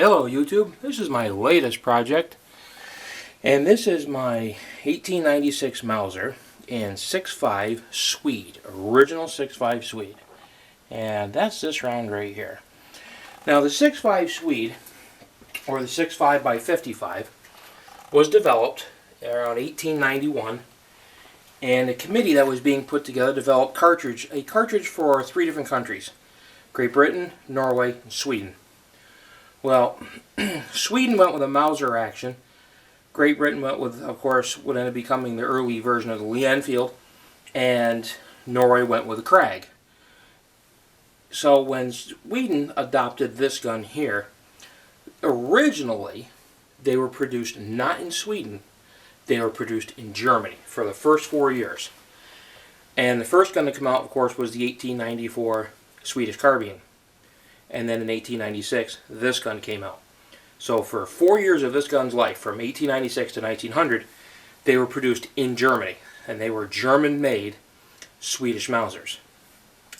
Hello YouTube, this is my latest project, and this is my 1896 Mauser in 6.5 Swede, original 6.5 Swede, and that's this round right here. Now the 6.5 Swede, or the 6.5 by 55, was developed around 1891, and a committee that was being put together developed a cartridge for 3 different countries: Great Britain, Norway, and Sweden. Well, Sweden went with a Mauser action. Great Britain went with, of course, what ended up becoming the early version of the Lee Enfield, and Norway went with a Krag. So when Sweden adopted this gun here, originally they were produced not in Sweden, they were produced in Germany for the first 4 years. And the first gun to come out, of course, was the 1894 Swedish carbine. And then in 1896, this gun came out. So for 4 years of this gun's life, from 1896 to 1900, they were produced in Germany. And they were German-made Swedish Mausers.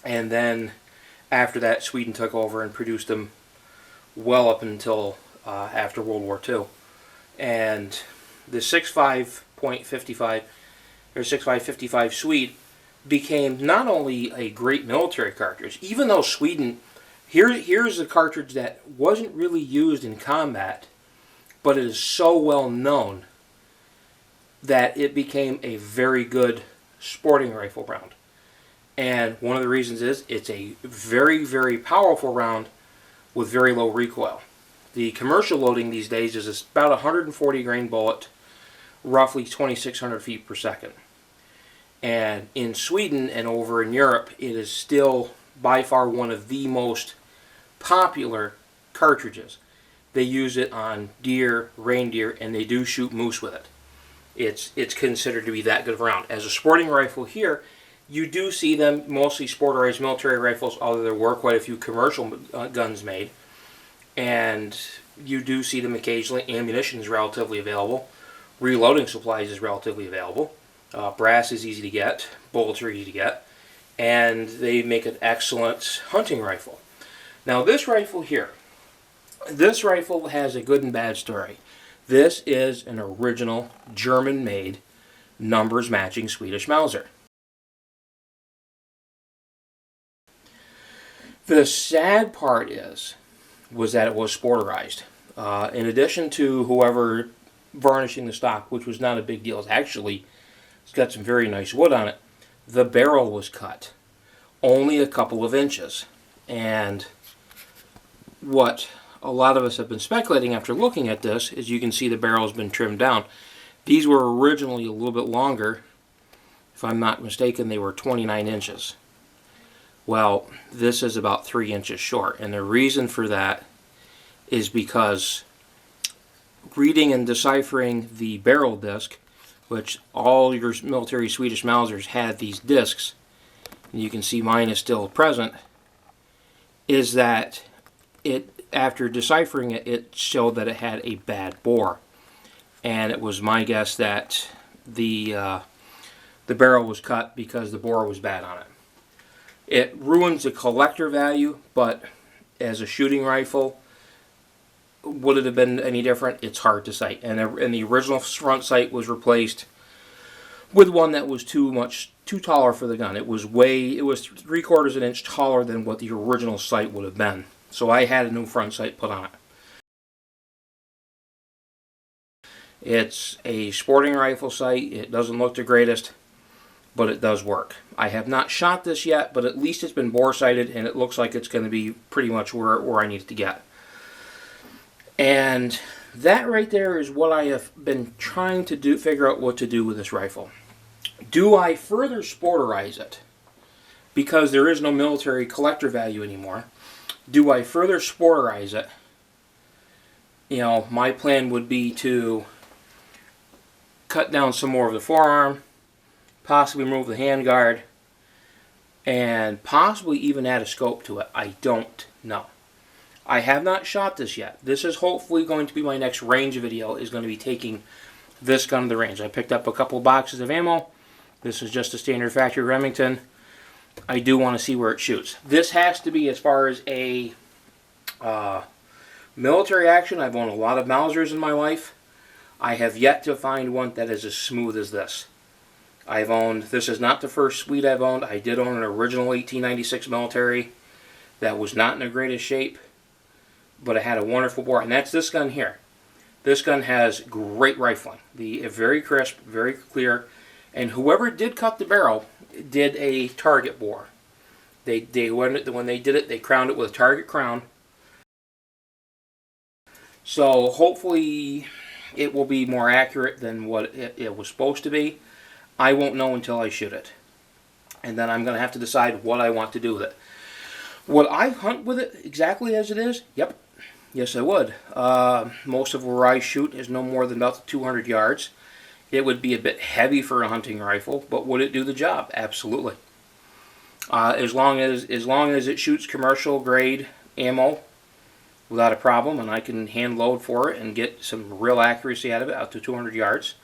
And then after that, Sweden took over and produced them well up until after World War II. And the 6.5.55 or 6.5.55 Swede became not only a great military cartridge, even though Sweden, here's a cartridge that wasn't really used in combat, but it is so well known that it became a very good sporting rifle round. And one of the reasons is it's a very, very powerful round with very low recoil. The commercial loading these days is about a 140 grain bullet, roughly 2,600 feet per second. And in Sweden and over in Europe, it is still by far one of the most popular cartridges. They use it on deer, reindeer, and they do shoot moose with it. It's considered to be that good of a round. As a sporting rifle here, you do see them, mostly sporterized military rifles, although there were quite a few commercial guns made. And you do see them occasionally. Ammunition is relatively available. Reloading supplies is relatively available. Brass is easy to get. Bullets are easy to get. And they make an excellent hunting rifle. Now this rifle here, this rifle has a good and bad story. This is an original German-made numbers matching Swedish Mauser. The sad part was that it was sporterized. In addition to whoever varnishing the stock, which was not a big deal, it's got some very nice wood on it. The barrel was cut only a couple of inches, and what a lot of us have been speculating after looking at this is you can see the barrel has been trimmed down. These were originally a little bit longer. If I'm not mistaken, they were 29 inches. Well, this is about 3 inches short, and the reason for that is because reading and deciphering the barrel disc, which all your military Swedish Mausers had these discs, and you can see mine is still present, is that after deciphering it, it showed that it had a bad bore. And it was my guess that the barrel was cut because the bore was bad on it. It ruins the collector value, but as a shooting rifle, would it have been any different? It's hard to say. And the original front sight was replaced with one that was too taller for the gun. It was 3/4 of an inch taller than what the original sight would have been. So I had a new front sight put on it. It's a sporting rifle sight. It doesn't look the greatest, but it does work. I have not shot this yet, but at least it's been bore sighted, and it looks like it's going to be pretty much where I need it to get. And that right there is what I have been trying to figure out what to do with this rifle. Do I further sporterize it? Because there is no military collector value anymore. Do I further sporterize it? You know, my plan would be to cut down some more of the forearm, possibly remove the handguard, and possibly even add a scope to it. I don't know. I have not shot this yet. This is hopefully going to be my next range video, is going to be taking this gun to the range. I picked up a couple of boxes of ammo. This is just a standard factory Remington. I do want to see where it shoots. This has to be, as far as a Military action, I've owned a lot of Mausers in my life. I have yet to find one that is as smooth as this. This is not the first Swede I've owned. I did own an original 1896 military that was not in the greatest shape, but it had a wonderful bore, and that's this gun here. This gun has great rifling. Very crisp, very clear, and whoever did cut the barrel did a target bore. When they did it, they crowned it with a target crown. So hopefully it will be more accurate than what it was supposed to be. I won't know until I shoot it. And then I'm going to have to decide what I want to do with it. Would I hunt with it exactly as it is? Yep. Yes, I would. Most of where I shoot is no more than about 200 yards. It would be a bit heavy for a hunting rifle, but would it do the job? Absolutely. As long as it shoots commercial grade ammo without a problem, and I can hand load for it and get some real accuracy out of it out to 200 yards.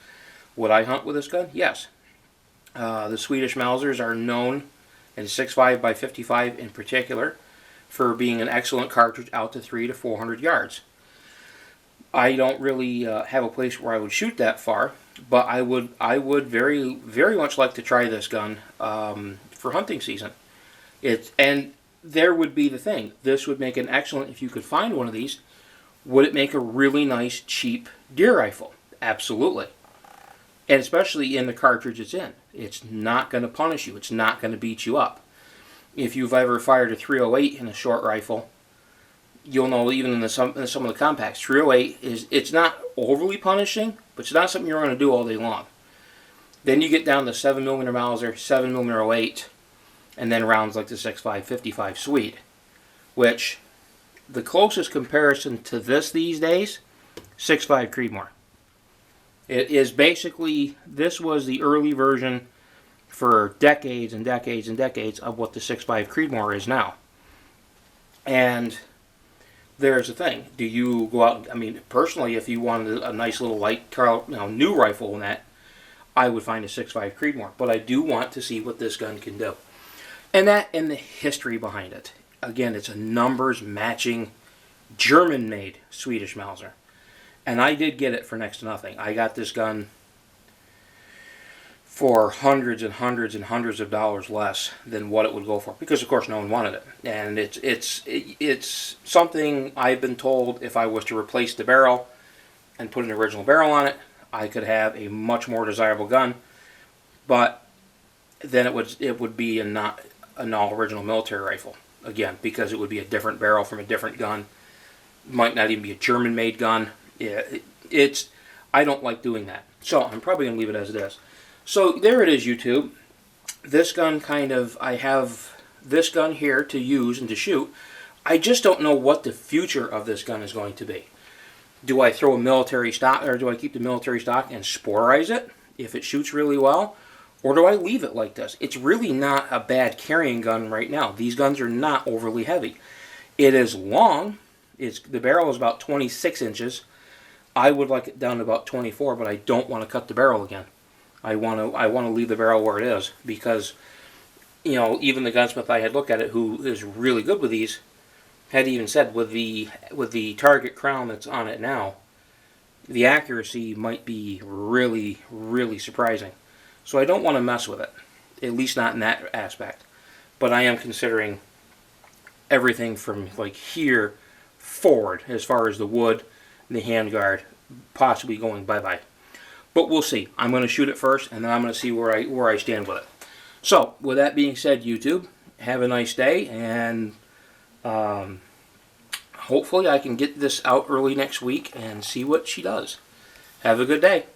Would I hunt with this gun? Yes. The Swedish Mausers are known, and 6.5 by 55 in particular, for being an excellent cartridge out to 300 to 400 yards. I don't really have a place where I would shoot that far, but I would very, very much like to try this gun for hunting season. And there would be the thing. This would make an excellent, if you could find one of these, would it make a really nice, cheap deer rifle? Absolutely. And especially in the cartridge it's in. It's not going to punish you. It's not going to beat you up. If you've ever fired a 308 in a short rifle, you'll know even in some of the compacts, 308 it's not overly punishing, but it's not something you're going to do all day long. Then you get down to 7mm Mauser, 7mm 08, and then rounds like the 6.5, 55 Swede, which the closest comparison to this these days, 6.5 Creedmoor. It is basically, this was the early version for decades and decades and decades of what the 6.5 Creedmoor is now. And there's the thing. Do you go out, I mean, personally, if you wanted a nice little light, new rifle in that, I would find a 6.5 Creedmoor. But I do want to see what this gun can do. And the history behind it. Again, it's a numbers matching German-made Swedish Mauser. And I did get it for next to nothing. I got this gun for hundreds and hundreds and hundreds of dollars less than what it would go for, because of course no one wanted it. And it's something I've been told, if I was to replace the barrel and put an original barrel on it, I could have a much more desirable gun. But then it would be an all-original military rifle again, because it would be a different barrel from a different gun. Might not even be a German-made gun. I don't like doing that, so I'm probably going to leave it as it is. So there it is, YouTube. This gun I have this gun here to use and to shoot. I just don't know what the future of this gun is going to be. Do I throw a military stock, or do I keep the military stock and sporterize it if it shoots really well? Or do I leave it like this? It's really not a bad carrying gun right now. These guns are not overly heavy. It is long. The barrel is about 26 inches. I would like it down to about 24, but I don't want to cut the barrel again. I want to leave the barrel where it is, because even the gunsmith I had looked at it, who is really good with these, had even said with the target crown that's on it now, the accuracy might be really, really surprising. So I don't want to mess with it, at least not in that aspect. But I am considering everything from like here forward, as far as the wood and the handguard, possibly going bye-bye. But we'll see. I'm going to shoot it first, and then I'm going to see where I stand with it. So, with that being said, YouTube, have a nice day, and hopefully I can get this out early next week and see what she does. Have a good day.